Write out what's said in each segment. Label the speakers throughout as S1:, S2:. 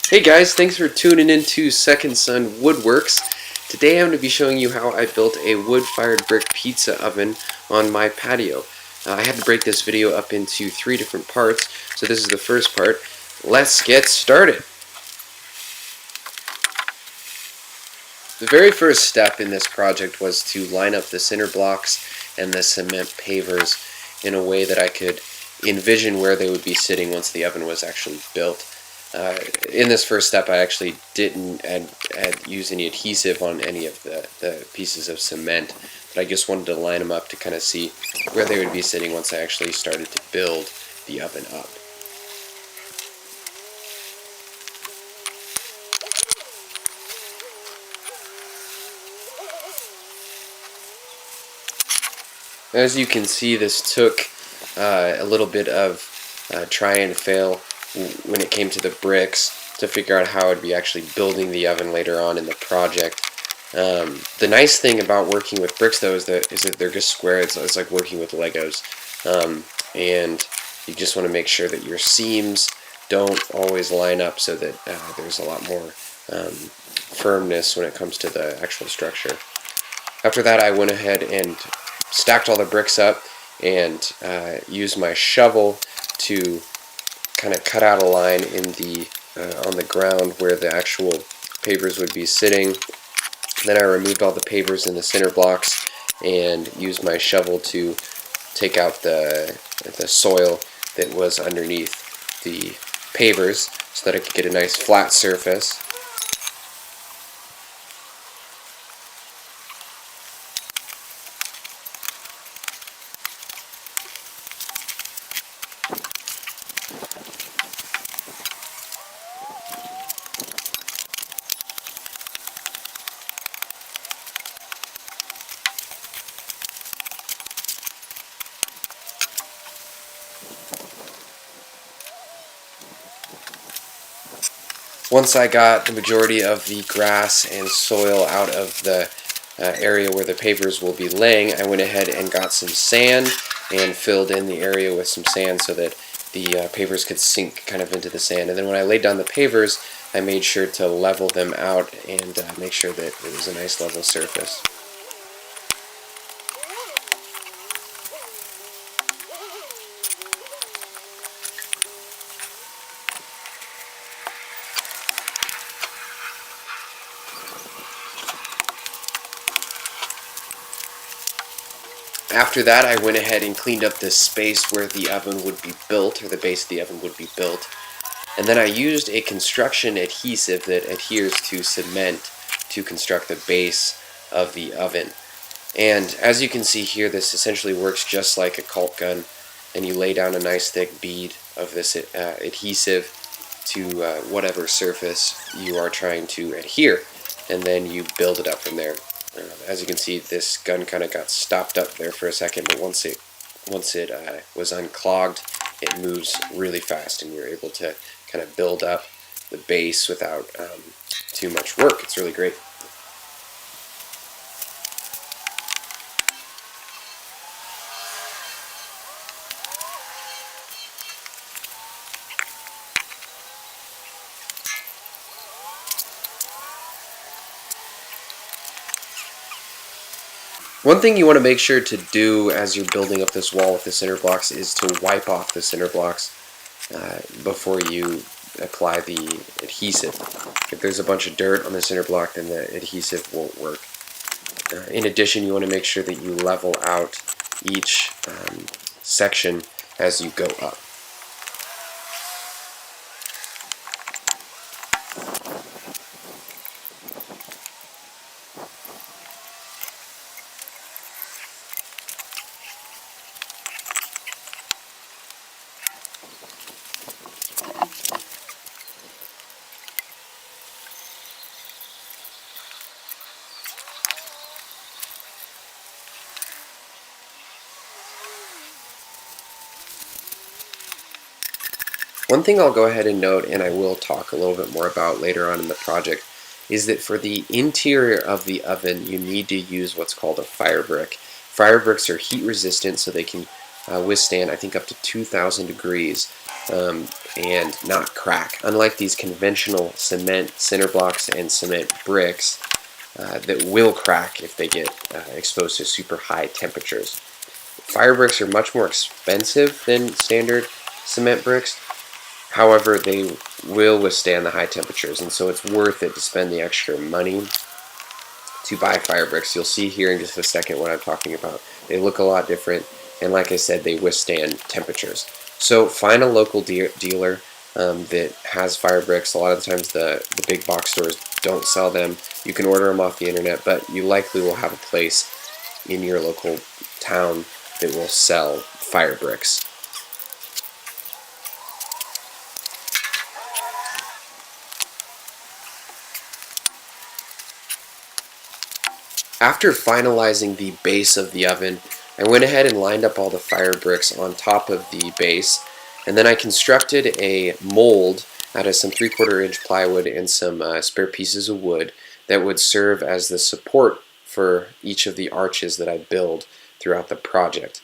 S1: Hey guys, thanks for tuning in to Second Son Woodworks. Today I'm going to be showing you how I built a wood-fired brick pizza oven on my patio. I had to break this video up into 3 different parts, so this is the first part. Let's get started! The very first step in this project was to line up the cinder blocks and the cement pavers in a way that I could envision where they would be sitting once the oven was actually built. In this first step, I actually didn't use any adhesive on any of the pieces of cement, but I just wanted to line them up to kind of see where they would be sitting once I actually started to build the oven up. As you can see, this took a little bit of try and fail when it came to the bricks to figure out how I'd be actually building the oven later on in the project. The nice thing about working with bricks, though, is that they're just square. It's like working with Legos, and you just want to make sure that your seams don't always line up so that there's a lot more firmness when it comes to the actual structure. After that, I went ahead and stacked all the bricks up and used my shovel to kind of cut out a line in the on the ground where the actual pavers would be sitting. Then I removed all the pavers and the cinder blocks and used my shovel to take out the soil that was underneath the pavers so that I could get a nice flat surface. Once I got the majority of the grass and soil out of the area where the pavers will be laying, I went ahead and got some sand and filled in the area with some sand so that the pavers could sink kind of into the sand. And then when I laid down the pavers, I made sure to level them out and make sure that it was a nice level surface. After that, I went ahead and cleaned up the space where the oven would be built, or the base of the oven would be built. And then I used a construction adhesive that adheres to cement to construct the base of the oven. And as you can see here, this essentially works just like a caulk gun, and you lay down a nice thick bead of this adhesive to whatever surface you are trying to adhere, and then you build it up from there. As you can see, this gun kind of got stopped up there for a second, but once it was unclogged, it moves really fast, and you're able to kind of build up the base without too much work. It's really great. One thing you want to make sure to do as you're building up this wall with the cinder blocks is to wipe off the cinder blocks before you apply the adhesive. If there's a bunch of dirt on the cinder block, then the adhesive won't work. In addition, you want to make sure that you level out each section as you go up. One thing I'll go ahead and note, and I will talk a little bit more about later on in the project, is that for the interior of the oven, you need to use what's called a fire brick. Fire bricks are heat resistant, so they can withstand, I think, up to 2,000 degrees and not crack. Unlike these conventional cement cinder blocks and cement bricks that will crack if they get exposed to super high temperatures. Fire bricks are much more expensive than standard cement bricks. However, they will withstand the high temperatures, and so it's worth it to spend the extra money to buy fire bricks. You'll see here in just a second what I'm talking about. They look a lot different, and like I said, they withstand temperatures. So find a local dealer that has fire bricks. A lot of the times the big box stores don't sell them. You can order them off the internet, but you likely will have a place in your local town that will sell fire bricks. After finalizing the base of the oven, I went ahead and lined up all the fire bricks on top of the base, and then I constructed a mold out of some 3/4 inch plywood and some spare pieces of wood that would serve as the support for each of the arches that I build throughout the project.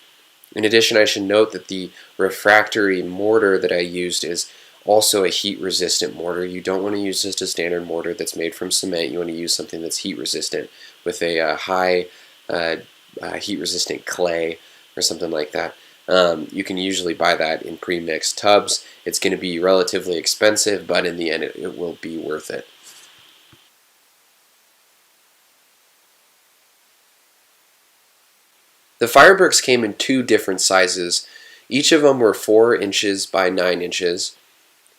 S1: In addition, I should note that the refractory mortar that I used is also a heat resistant mortar. You don't want to use just a standard mortar that's made from cement. You want to use something that's heat resistant with a high heat resistant clay or something like that. You can usually buy that in pre-mixed tubs. It's going to be relatively expensive, but in the end it will be worth it. The fire bricks came in 2 different sizes. Each of them were 4 inches by 9 inches.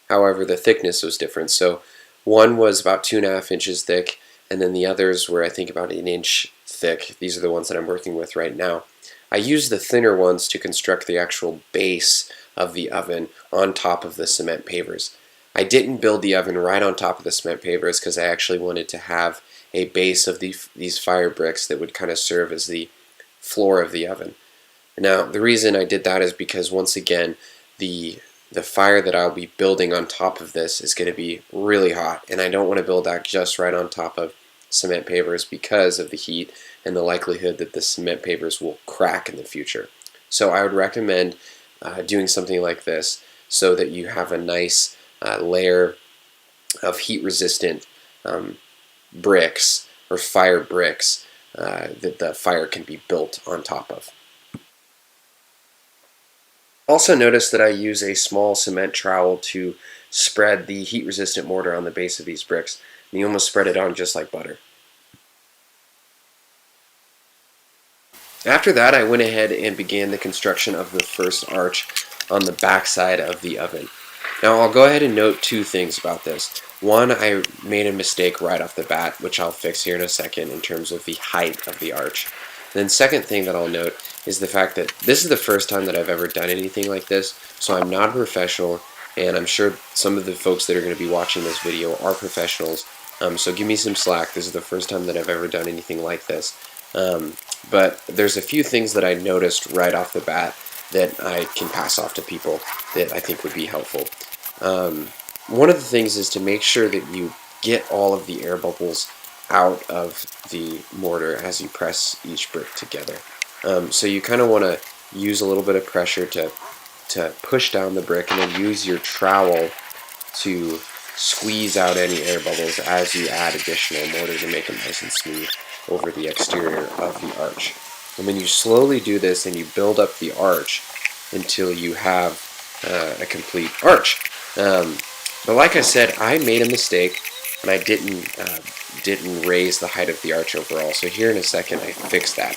S1: However, the thickness was different. So one was about 2.5 inches thick, and then the others were, I think, about 1 inch thick. These are the ones that I'm working with right now. I used the thinner ones to construct the actual base of the oven on top of the cement pavers. I didn't build the oven right on top of the cement pavers because I actually wanted to have a base of these fire bricks that would kind of serve as the floor of the oven. Now, the reason I did that is because, once again, the fire that I'll be building on top of this is going to be really hot, and I don't want to build that just right on top of cement pavers because of the heat and the likelihood that the cement pavers will crack in the future. So I would recommend doing something like this so that you have a nice layer of heat-resistant bricks or fire bricks that the fire can be built on top of. Also notice that I use a small cement trowel to spread the heat-resistant mortar on the base of these bricks. And you almost spread it on just like butter. After that, I went ahead and began the construction of the first arch on the back side of the oven. Now, I'll go ahead and note 2 things about this. One, I made a mistake right off the bat, which I'll fix here in a second in terms of the height of the arch. Then second thing that I'll note is the fact that this is the first time that I've ever done anything like this, so I'm not a professional, and I'm sure some of the folks that are going to be watching this video are professionals, so give me some slack. This is the first time that I've ever done anything like this. But there's a few things that I noticed right off the bat that I can pass off to people that I think would be helpful. One of the things is to make sure that you get all of the air bubbles out of the mortar as you press each brick together. So you kind of want to use a little bit of pressure to push down the brick, and then use your trowel to squeeze out any air bubbles as you add additional mortar to make it nice and smooth over the exterior of the arch. And then you slowly do this and you build up the arch until you have a complete arch. But like I said, I made a mistake and I didn't raise the height of the arch overall. So here in a second I fixed that.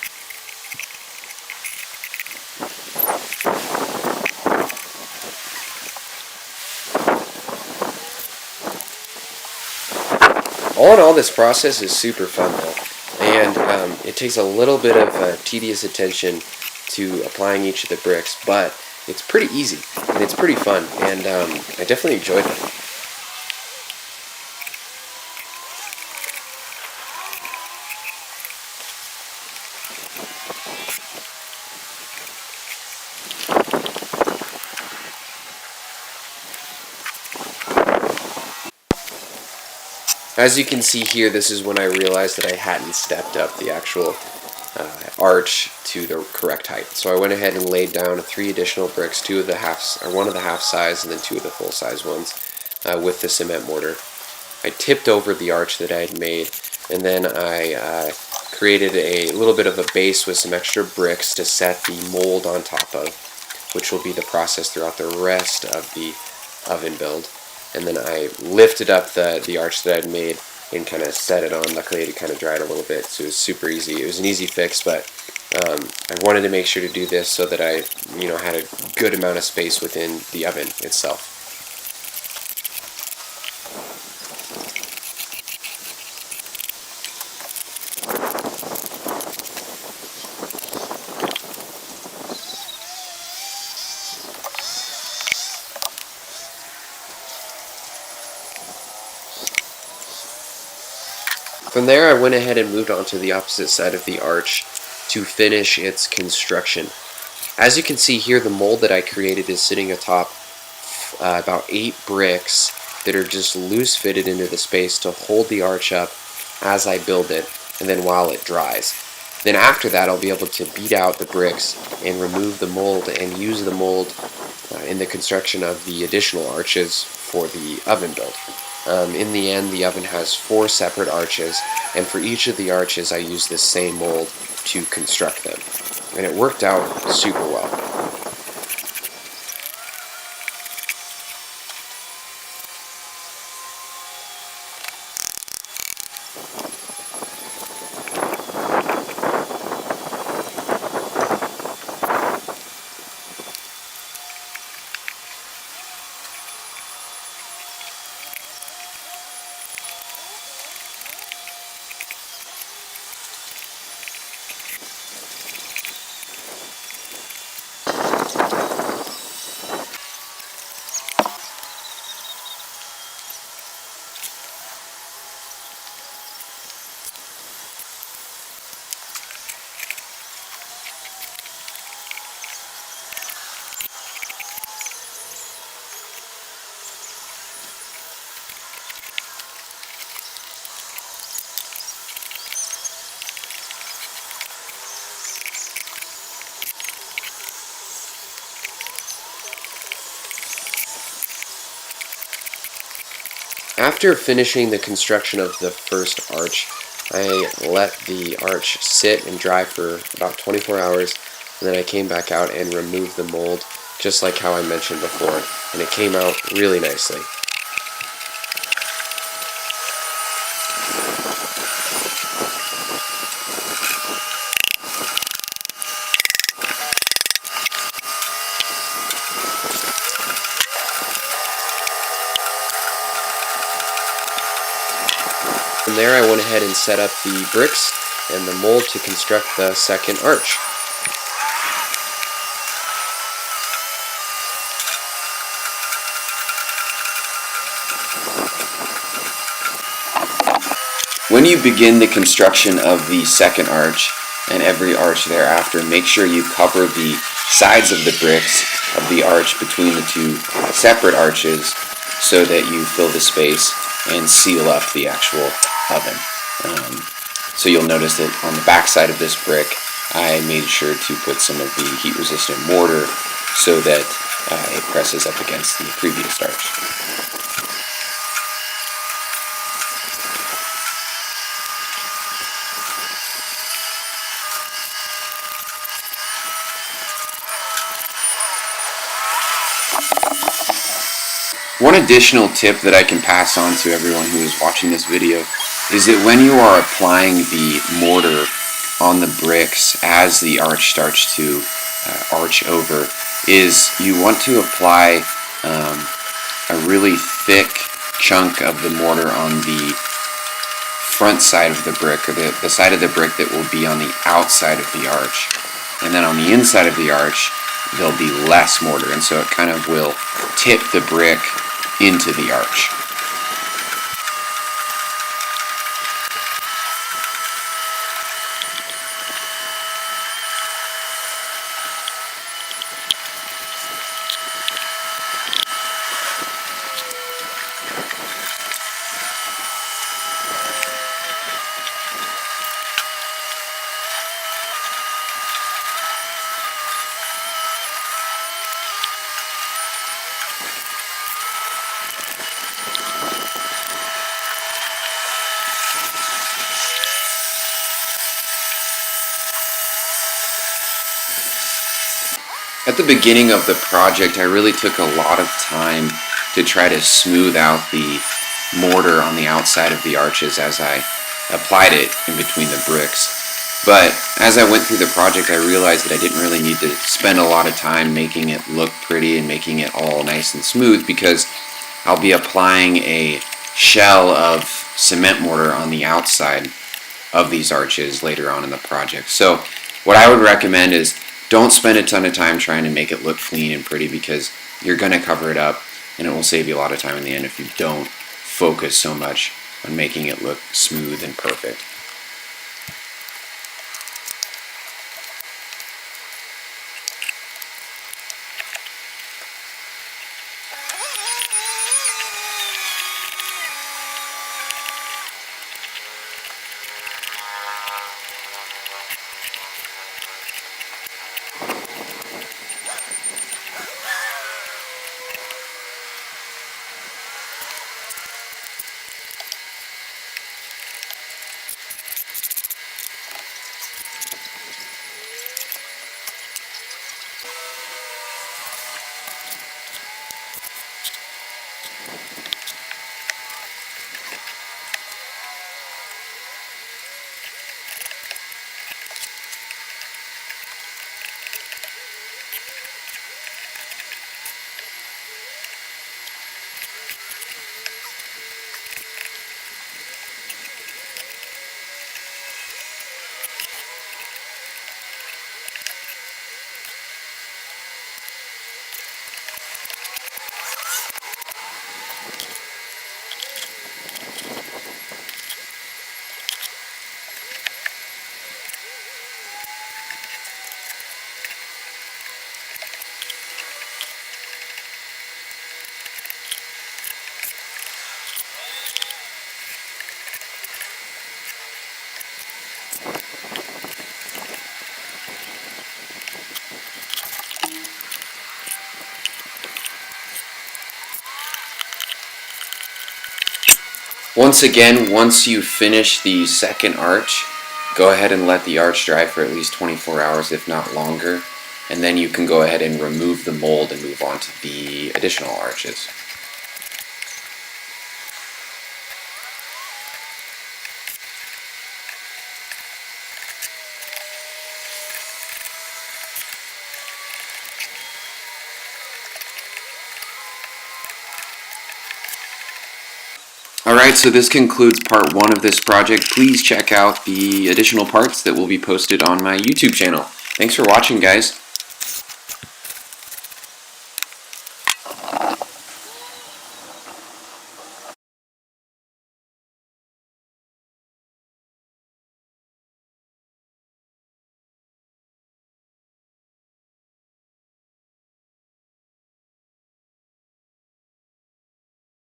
S1: All in all, this process is super fun though, and it takes a little bit of tedious attention to applying each of the bricks, but it's pretty easy and it's pretty fun, and I definitely enjoyed it. As you can see here, this is when I realized that I hadn't stepped up the actual arch to the correct height. So I went ahead and laid down 3 additional bricks, 2 of the half, or 1 of the half size, and then 2 of the full size ones with the cement mortar. I tipped over the arch that I had made, and then I created a little bit of a base with some extra bricks to set the mold on top of, which will be the process throughout the rest of the oven build. And then I lifted up the arch that I'd made and kind of set it on. Luckily it kind of dried a little bit, so it was super easy. It was an easy fix, but I wanted to make sure to do this so that I had a good amount of space within the oven itself. From there, I went ahead and moved on to the opposite side of the arch to finish its construction. As you can see here, the mold that I created is sitting atop about 8 bricks that are just loose fitted into the space to hold the arch up as I build it, and then while it dries. Then after that, I'll be able to beat out the bricks and remove the mold and use the mold in the construction of the additional arches for the oven build. In the end, the oven has 4 separate arches, and for each of the arches I used this same mold to construct them. And it worked out super well. After finishing the construction of the first arch, I let the arch sit and dry for about 24 hours, and then I came back out and removed the mold, just like how I mentioned before, and it came out really nicely. From there, I went ahead and set up the bricks and the mold to construct the second arch. When you begin the construction of the second arch and every arch thereafter, make sure you cover the sides of the bricks of the arch between the 2 separate arches so that you fill the space and seal up the actual oven. So you'll notice that on the back side of this brick I made sure to put some of the heat resistant mortar so that it presses up against the previous arch. One additional tip that I can pass on to everyone who is watching this video is that when you are applying the mortar on the bricks as the arch starts to arch over, is you want to apply a really thick chunk of the mortar on the front side of the brick, or the side of the brick that will be on the outside of the arch. And then on the inside of the arch there'll be less mortar, and so it kind of will tip the brick into the arch.
S2: At the beginning of the project, I really took a lot of time to try to smooth out the mortar on the outside of the arches as I applied it in between the bricks. But as I went through the project, I realized that I didn't really need to spend a lot of time making it look pretty and making it all nice and smooth, because I'll be applying a shell of cement mortar on the outside of these arches later on in the project. So what I would recommend is don't spend a ton of time trying to make it look clean and pretty, because you're going to cover it up, and it will save you a lot of time in the end if you don't focus so much on making it look smooth and perfect. Once again, once you finish the second arch, go ahead and let the arch dry for at least 24 hours, if not longer, and then you can go ahead and remove the mold and move on to the additional arches. Alright, so this concludes part 1 of this project. Please check out the additional parts that will be posted on my YouTube channel. Thanks for watching, guys.